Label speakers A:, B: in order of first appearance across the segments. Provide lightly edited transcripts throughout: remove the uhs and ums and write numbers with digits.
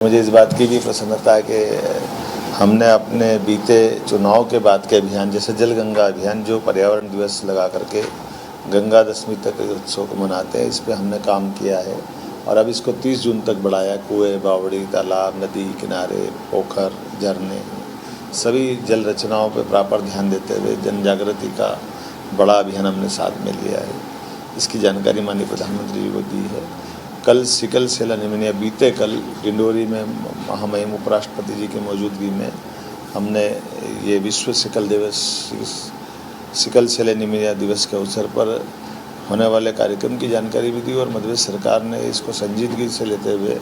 A: मुझे इस बात की भी प्रसन्नता है कि हमने अपने बीते चुनाव के बाद के अभियान जैसे जल गंगा अभियान जो पर्यावरण दिवस लगा करके गंगा दशमी तक उत्सव को मनाते हैं, इस पे हमने काम किया है और अब इसको 30 जून तक बढ़ाया। कुएं, बावड़ी, तालाब, नदी किनारे, पोखर, झरने सभी जल रचनाओं पर प्रॉपर ध्यान देते हुए जन जागृति का बड़ा अभियान हमने साथ में लिया है। इसकी जानकारी माननीय प्रधानमंत्री जी को दी है। कल सिकल सेल एनीमिया बीते कल डिंडोरी में महामहिम उपराष्ट्रपति जी की मौजूदगी में हमने ये विश्व सिकल सेल एनीमिया दिवस के अवसर पर होने वाले कार्यक्रम की जानकारी भी दी और मध्य प्रदेश सरकार ने इसको संजीदगी से लेते हुए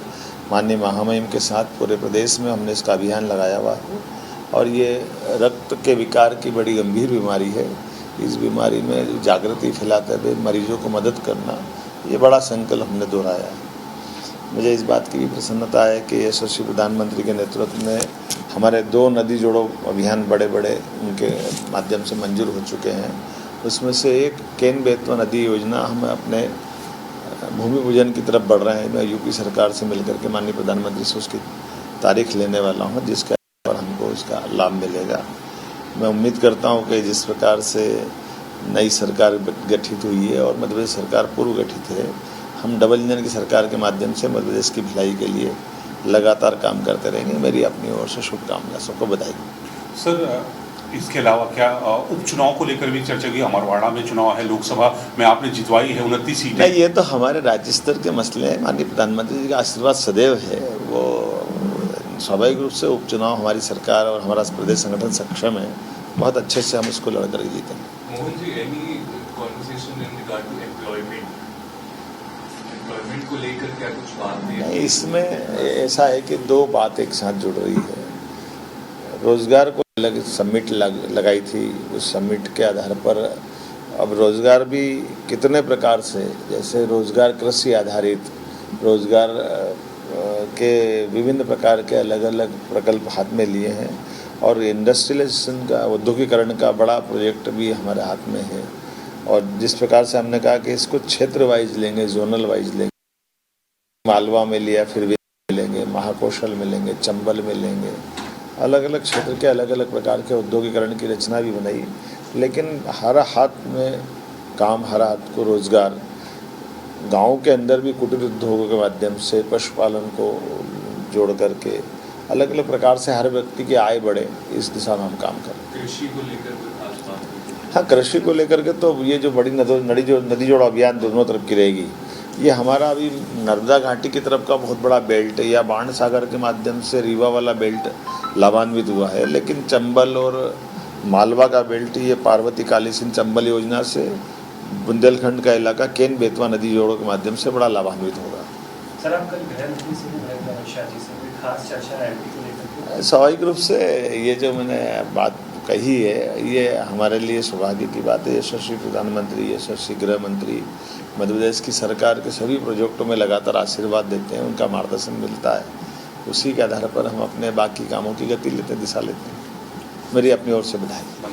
A: माननीय महामहिम के साथ पूरे प्रदेश में हमने इसका अभियान लगाया हुआ है। और ये रक्त के विकार की बड़ी गंभीर बीमारी है। इस बीमारी में जागृति फैलाते हुए मरीजों को मदद करना, ये बड़ा संकल्प हमने दोहराया। मुझे इस बात की भी प्रसन्नता है कि यशस्वी प्रधानमंत्री के नेतृत्व में हमारे 2 नदी जोड़ो अभियान बड़े उनके माध्यम से मंजूर हो चुके हैं। उसमें से एक केन बेतवा नदी योजना हम अपने भूमि पूजन की तरफ बढ़ रहे हैं। मैं यूपी सरकार से मिलकर के माननीय प्रधानमंत्री से उसकी तारीख लेने वाला हूँ, जिसका पर हमको उसका लाभ मिलेगा। मैं उम्मीद करता हूँ कि जिस प्रकार से नई सरकार गठित हुई है और मध्य प्रदेश सरकार पूर्व गठित है, हम डबल इंजन की सरकार के माध्यम से मध्य प्रदेश की भलाई के लिए लगातार काम करते रहेंगे। मेरी अपनी ओर से शुभकामनाएं, सबको बधाई।
B: सर, इसके अलावा क्या उपचुनाव को लेकर भी चर्चा की? अमरवाड़ा में चुनाव है, लोकसभा में आपने जितवाई है 29 सीटें।
A: नहीं, ये तो हमारे राज्य स्तर के मसले हैं। माननीय प्रधानमंत्री जी का आशीर्वाद सदैव है। वो स्वाभाविक रूप से उपचुनाव हमारी सरकार और हमारा प्रदेश संगठन सक्षम है, बहुत अच्छे से हम इसको लड़ कर जीतेंगे।
C: Mohan ji, any conversation in regard to employment को लेकर क्या कुछ बात
A: नहीं, इसमें ऐसा है कि 2 बात एक साथ जुड़ रही है। रोजगार को समिट लगाई थी, उस समिट के आधार पर अब रोजगार भी कितने प्रकार से, जैसे रोजगार कृषि आधारित रोजगार के विभिन्न प्रकार के अलग अलग प्रकल्प हाथ में लिए हैं और इंडस्ट्रियलाइजेशन का, औद्योगिकरण का बड़ा प्रोजेक्ट भी हमारे हाथ में है। और जिस प्रकार से हमने कहा कि इसको क्षेत्र वाइज लेंगे, जोनल वाइज लेंगे, मालवा में लिया, फिर भी लेंगे, महाकौशल में लेंगे, चंबल में लेंगे, अलग अलग क्षेत्र के अलग अलग प्रकार के औद्योगिकरण की रचना भी बनाई। लेकिन हर हाथ में काम, हर हाथ को रोजगार, गाँव के अंदर भी कुटीर उद्योगों के माध्यम से पशुपालन को जोड़ करके अलग अलग प्रकार से हर व्यक्ति की आय बढ़े, इस दिशा में हम काम करें।
C: कृषि को लेकर कोई खास बात?
A: हाँ, कृषि को लेकर के तो ये जो बड़ी नदी जोड़ अभियान दोनों तरफ की रहेगी। ये हमारा अभी नर्मदा घाटी की तरफ का बहुत बड़ा बेल्ट है, या बाण सागर के माध्यम से रीवा वाला बेल्ट लाभान्वित हुआ है। लेकिन चंबल और मालवा का बेल्ट, ये पार्वती काली सिंह चंबल योजना से बुंदेलखंड का इलाका केन बेतवा नदी जोड़ों के माध्यम से बड़ा लाभान्वित होगा।
D: सर, आप कल गृहमंत्री से भी मिले अमित शाह जी से, खास चर्चा एमपी को लेकर?
A: स्वाभाविक रूप से ये जो मैंने बात कही है, ये हमारे लिए सौभाग्य की बात है। यशस्वी प्रधानमंत्री, यशस्वी गृह मंत्री मध्य प्रदेश की सरकार के सभी प्रोजेक्टों में लगातार आशीर्वाद देते हैं, उनका मार्गदर्शन मिलता है। उसी के आधार पर हम अपने बाकी कामों की गति लेते, दिशा लेते हैं। मेरी अपनी ओर से बधाई।